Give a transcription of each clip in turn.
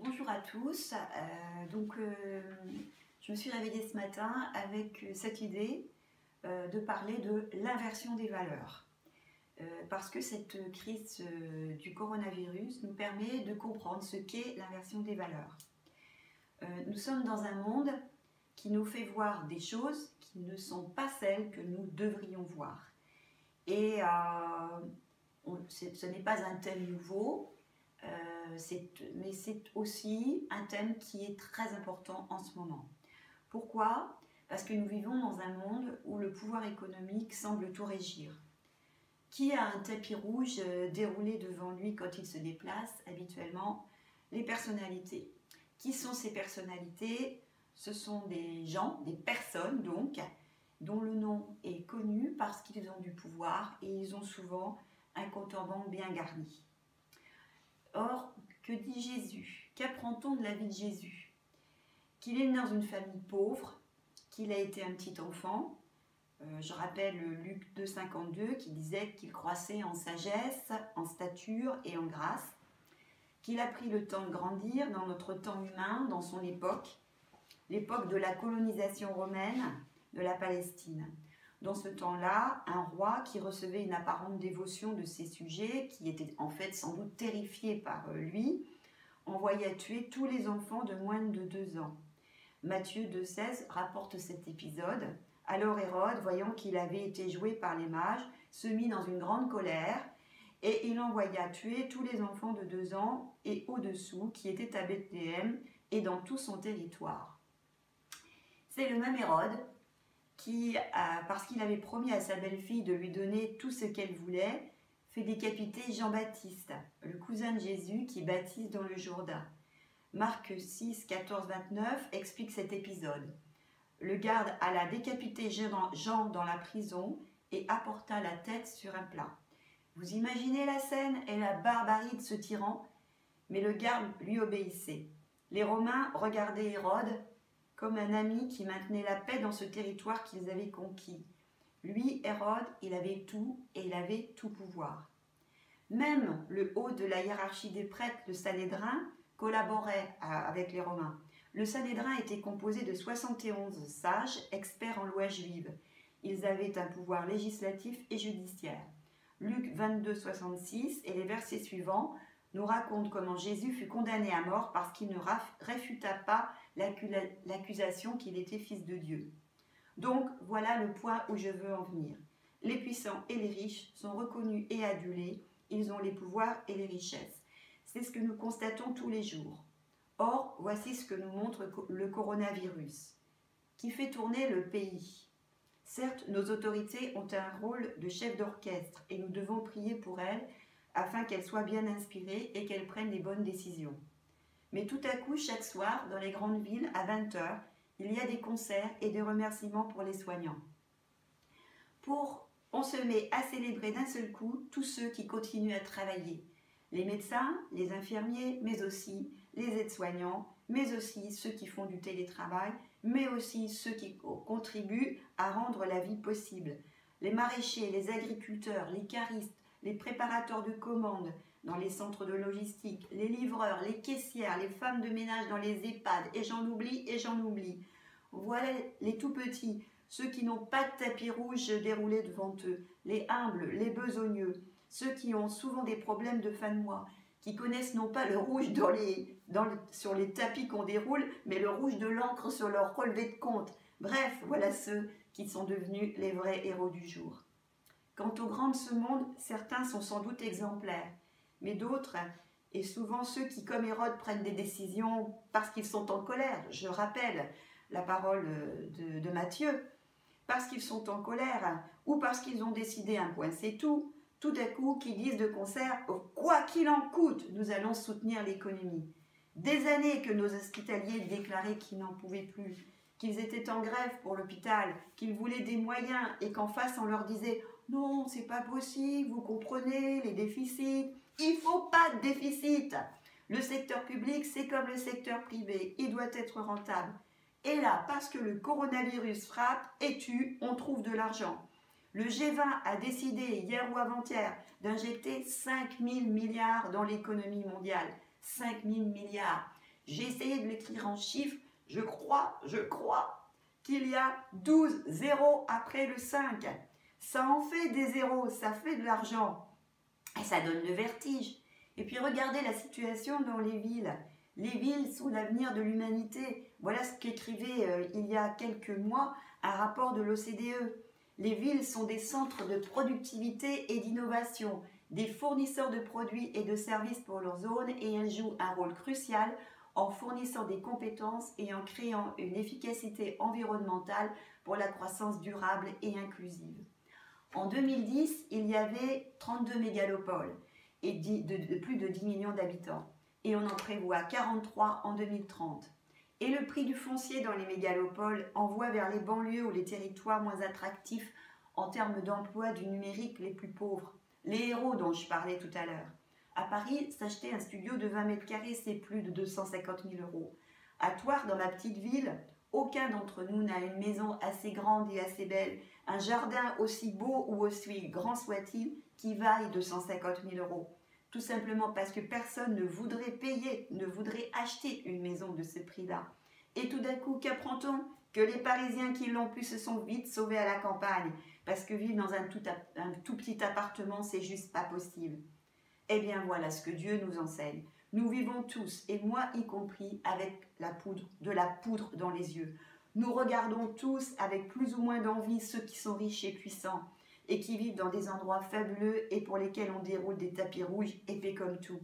Bonjour à tous. Je me suis réveillée ce matin avec cette idée de parler de l'inversion des valeurs. Parce que cette crise du coronavirus nous permet de comprendre ce qu'est l'inversion des valeurs. Nous sommes dans un monde qui nous fait voir des choses qui ne sont pas celles que nous devrions voir. Et ce n'est pas un thème nouveau. Mais c'est aussi un thème qui est très important en ce moment. Pourquoi? Parce que nous vivons dans un monde où le pouvoir économique semble tout régir. Qui a un tapis rouge déroulé devant lui quand il se déplace? Habituellement, les personnalités. Qui sont ces personnalités? Ce sont des gens, des personnes donc, dont le nom est connu parce qu'ils ont du pouvoir et ils ont souvent un compte en banque bien garni. Or, que dit Jésus? Qu'apprend-on de la vie de Jésus? Qu'il est né dans une famille pauvre, qu'il a été un petit enfant. Je rappelle Luc 2,52 qui disait qu'il croissait en sagesse, en stature et en grâce. Qu'il a pris le temps de grandir dans notre temps humain, dans son époque, l'époque de la colonisation romaine de la Palestine. Dans ce temps-là, un roi qui recevait une apparente dévotion de ses sujets, qui était en fait sans doute terrifié par lui, envoya tuer tous les enfants de moins de 2 ans. Matthieu 2,16 rapporte cet épisode. Alors Hérode, voyant qu'il avait été joué par les mages, se mit dans une grande colère et il envoya tuer tous les enfants de 2 ans et au-dessous qui étaient à Bethléem et dans tout son territoire. C'est le même Hérode qui, parce qu'il avait promis à sa belle-fille de lui donner tout ce qu'elle voulait, fait décapiter Jean-Baptiste, le cousin de Jésus qui baptise dans le Jourdain. Marc 6, 14, 29 explique cet épisode. Le garde alla décapiter Jean dans la prison et apporta la tête sur un plat. Vous imaginez la scène et la barbarie de ce tyran? Mais le garde lui obéissait. Les Romains regardaient Hérode comme un ami qui maintenait la paix dans ce territoire qu'ils avaient conquis. Lui, Hérode, il avait tout et il avait tout pouvoir. Même le haut de la hiérarchie des prêtres, le Sanhédrin, collaborait avec les Romains. Le Sanhédrin était composé de 71 sages, experts en loi juive. Ils avaient un pouvoir législatif et judiciaire. Luc 22, 66 et les versets suivants nous racontent comment Jésus fut condamné à mort parce qu'il ne réfuta pas l'accusation qu'il était fils de Dieu. Donc, voilà le point où je veux en venir. Les puissants et les riches sont reconnus et adulés, ils ont les pouvoirs et les richesses. C'est ce que nous constatons tous les jours. Or, voici ce que nous montre le coronavirus, qui fait tourner le pays. Certes, nos autorités ont un rôle de chef d'orchestre et nous devons prier pour elles afin qu'elles soient bien inspirées et qu'elles prennent les bonnes décisions. Mais tout à coup, chaque soir, dans les grandes villes, à 20h, il y a des concerts et des remerciements pour les soignants. On se met à célébrer d'un seul coup tous ceux qui continuent à travailler. Les médecins, les infirmiers, mais aussi les aides-soignants, mais aussi ceux qui font du télétravail, mais aussi ceux qui contribuent à rendre la vie possible. Les maraîchers, les agriculteurs, les caristes, les préparateurs de commandes dans les centres de logistique, les livreurs, les caissières, les femmes de ménage dans les EHPAD, et j'en oublie. Voilà les tout petits, ceux qui n'ont pas de tapis rouge déroulé devant eux, les humbles, les besogneux, ceux qui ont souvent des problèmes de fin de mois, qui connaissent non pas le rouge sur les tapis qu'on déroule, mais le rouge de l'encre sur leur relevé de compte. Bref, voilà ceux qui sont devenus les vrais héros du jour. Quant aux grands de ce monde, certains sont sans doute exemplaires, mais d'autres, et souvent ceux qui, comme Hérode, prennent des décisions parce qu'ils sont en colère. Je rappelle la parole de Matthieu. Parce qu'ils sont en colère ou parce qu'ils ont décidé un point, c'est tout. Tout à coup, qui disent de concert, quoi qu'il en coûte, nous allons soutenir l'économie. Des années que nos hospitaliers déclaraient qu'ils n'en pouvaient plus, qu'ils étaient en grève pour l'hôpital, qu'ils voulaient des moyens et qu'en face on leur disait « Non, c'est pas possible, vous comprenez, les déficits, il ne faut pas de déficit. Le secteur public, c'est comme le secteur privé, il doit être rentable. » Et là, parce que le coronavirus frappe et tue, on trouve de l'argent. Le G20 a décidé hier ou avant-hier d'injecter 5 000 milliards dans l'économie mondiale. 5 000 milliards. J'ai essayé de l'écrire en chiffres. Je crois qu'il y a 12 zéros après le 5. Ça en fait des zéros, ça fait de l'argent. Et ça donne le vertige. Et puis regardez la situation dans les villes. Les villes sont l'avenir de l'humanité. Voilà ce qu'écrivait il y a quelques mois un rapport de l'OCDE. Les villes sont des centres de productivité et d'innovation, des fournisseurs de produits et de services pour leur zone, et elles jouent un rôle crucial en fournissant des compétences et en créant une efficacité environnementale pour la croissance durable et inclusive. En 2010, il y avait 32 mégalopoles et de plus de 10 millions d'habitants. Et on en prévoit 43 en 2030. Et le prix du foncier dans les mégalopoles envoie vers les banlieues ou les territoires moins attractifs en termes d'emploi du numérique les plus pauvres. Les héros dont je parlais tout à l'heure. À Paris, s'acheter un studio de 20 mètres carrés, c'est plus de 250 000 €. À Thouars, dans ma petite ville, aucun d'entre nous n'a une maison assez grande et assez belle, un jardin aussi beau ou aussi grand soit-il, qui vaille 250 000 €. Tout simplement parce que personne ne voudrait payer, ne voudrait acheter une maison de ce prix-là. Et tout d'un coup, qu'apprend-on? Que les Parisiens qui l'ont pu se sont vite sauvés à la campagne, parce que vivre dans un tout petit appartement, c'est juste pas possible. Eh bien voilà ce que Dieu nous enseigne. Nous vivons tous, et moi y compris, avec de la poudre dans les yeux. Nous regardons tous avec plus ou moins d'envie ceux qui sont riches et puissants, et qui vivent dans des endroits fabuleux et pour lesquels on déroule des tapis rouges épais comme tout.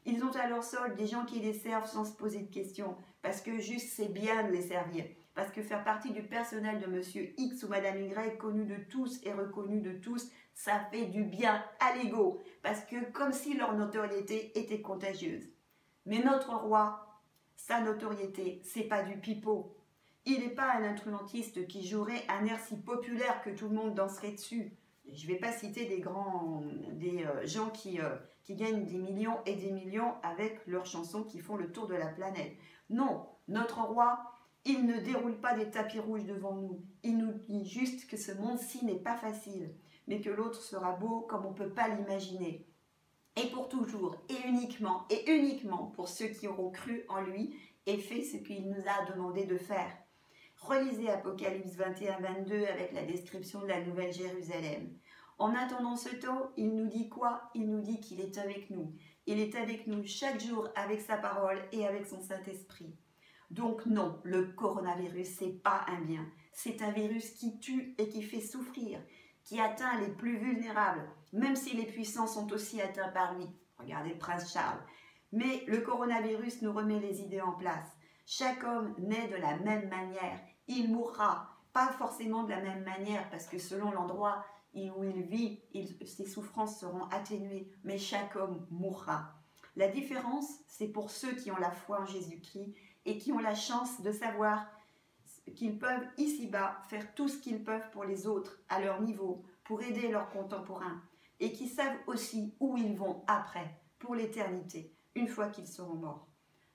Ils ont à leur solde des gens qui les servent sans se poser de questions, parce que juste c'est bien de les servir, parce que faire partie du personnel de Monsieur X ou Madame Y, connu de tous et reconnu de tous, ça fait du bien à l'ego, parce que comme si leur notoriété était contagieuse. Mais notre roi, sa notoriété, c'est pas du pipeau. Il n'est pas un instrumentiste qui jouerait un air si populaire que tout le monde danserait dessus. Je ne vais pas citer des gens qui gagnent des millions et des millions avec leurs chansons qui font le tour de la planète. Non, notre roi, il ne déroule pas des tapis rouges devant nous. Il nous dit juste que ce monde-ci n'est pas facile, mais que l'autre sera beau comme on ne peut pas l'imaginer. Et pour toujours, et uniquement pour ceux qui auront cru en lui et fait ce qu'il nous a demandé de faire. Relisez Apocalypse 21-22 avec la description de la Nouvelle Jérusalem. En attendant ce temps, il nous dit quoi? Il nous dit qu'il est avec nous. Il est avec nous chaque jour avec sa parole et avec son Saint-Esprit. Donc non, le coronavirus, c'est pas un bien. C'est un virus qui tue et qui fait souffrir, qui atteint les plus vulnérables, même si les puissants sont aussi atteints par lui. Regardez le prince Charles. Mais le coronavirus nous remet les idées en place. Chaque homme naît de la même manière. Il mourra, pas forcément de la même manière, parce que selon l'endroit où il vit, ses souffrances seront atténuées, mais chaque homme mourra. La différence, c'est pour ceux qui ont la foi en Jésus-Christ et qui ont la chance de savoir qu'ils peuvent ici-bas faire tout ce qu'ils peuvent pour les autres, à leur niveau, pour aider leurs contemporains, et qui savent aussi où ils vont après, pour l'éternité, une fois qu'ils seront morts.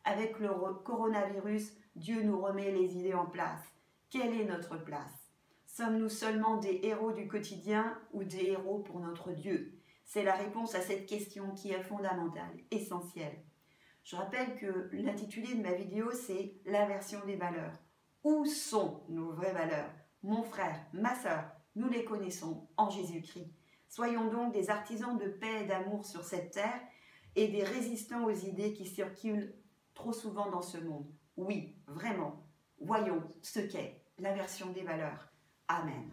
Avec le coronavirus, Dieu nous remet les idées en place. Quelle est notre place? Sommes-nous seulement des héros du quotidien ou des héros pour notre Dieu? C'est la réponse à cette question qui est fondamentale, essentielle. Je rappelle que l'intitulé de ma vidéo, c'est « L'inversion des valeurs ». Où sont nos vraies valeurs? Mon frère, ma sœur, nous les connaissons en Jésus-Christ. Soyons donc des artisans de paix et d'amour sur cette terre et des résistants aux idées qui circulent trop souvent dans ce monde. Oui, vraiment, voyons ce qu'est l'inversion des valeurs. Amen.